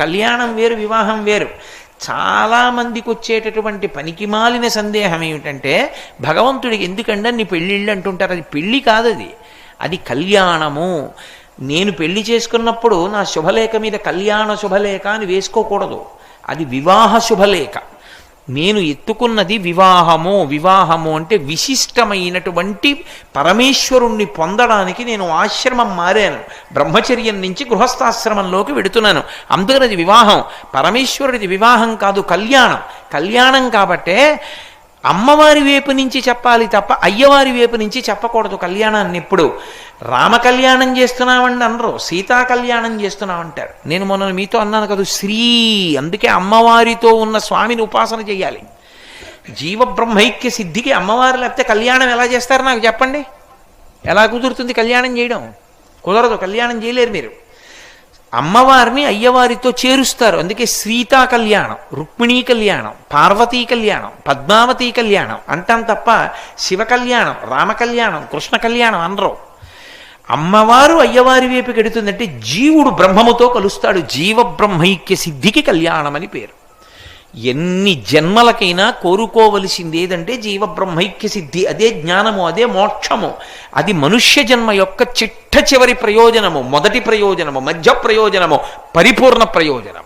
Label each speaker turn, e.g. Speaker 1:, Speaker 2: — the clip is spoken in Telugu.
Speaker 1: కళ్యాణం వేరు, వివాహం వేరు. చాలామందికి వచ్చేటటువంటి పనికిమాలిన సందేహం ఏమిటంటే, భగవంతుడికి ఎందుకంటే నీ పెళ్ళిళ్ళు అంటుంటారు. అది పెళ్ళి కాదు, అది కళ్యాణము. నేను పెళ్లి చేసుకున్నప్పుడు నా శుభలేఖ మీద కళ్యాణ శుభలేఖ అని వేసుకోకూడదు, అది వివాహ శుభలేఖ. నేను ఎత్తుకున్నది వివాహము. వివాహము అంటే విశిష్టమైనటువంటి పరమేశ్వరుణ్ణి పొందడానికి నేను ఆశ్రమం మారాను, బ్రహ్మచర్యం నుంచి గృహస్థాశ్రమంలోకి వెడుతున్నాను. అందుకని అది వివాహం. పరమేశ్వరుడిది వివాహం కాదు, కళ్యాణం. కళ్యాణం కాబట్టే అమ్మవారి వైపు నుంచి చెప్పాలి తప్ప అయ్యవారి వైపు నుంచి చెప్పకూడదు కళ్యాణాన్ని. ఎప్పుడు రామ కళ్యాణం చేస్తున్నామండి అనరు, సీతా కళ్యాణం చేస్తున్నామంటారు. నేను మొన్న మీతో అన్నాను కదా, శ్రీ, అందుకే అమ్మవారితో ఉన్న స్వామిని ఉపాసన చేయాలి. జీవబ్రహ్మైక్య సిద్ధికి అమ్మవారు లేకపోతే కళ్యాణం ఎలా చేస్తారు నాకు చెప్పండి? ఎలా కుదురుతుంది కళ్యాణం చేయడం? కుదరదు, కళ్యాణం చేయలేరు మీరు. అమ్మవారిని అయ్యవారితో చేరుస్తారు. అందుకే సీతా కళ్యాణం, రుక్మిణీ కళ్యాణం, పార్వతీ కళ్యాణం, పద్మావతీ కళ్యాణం అంటాం తప్ప శివ కళ్యాణం, రామ కళ్యాణం, కృష్ణ కళ్యాణం అనరు. అమ్మవారు అయ్యవారి వైపుకి ఎడుతుందంటే జీవుడు బ్రహ్మముతో కలుస్తాడు. జీవబ్రహ్మైక్య సిద్ధికి కళ్యాణం అని పేరు. ఎన్ని జన్మలకైనా కోరుకోవలసింది ఏదంటే జీవబ్రహ్మైక్య సిద్ధి. అదే జ్ఞానము, అదే మోక్షము. అది మనుష్య జన్మ యొక్క చిట్ట చివరి ప్రయోజనము, మొదటి ప్రయోజనము, మధ్య ప్రయోజనము, పరిపూర్ణ ప్రయోజనం.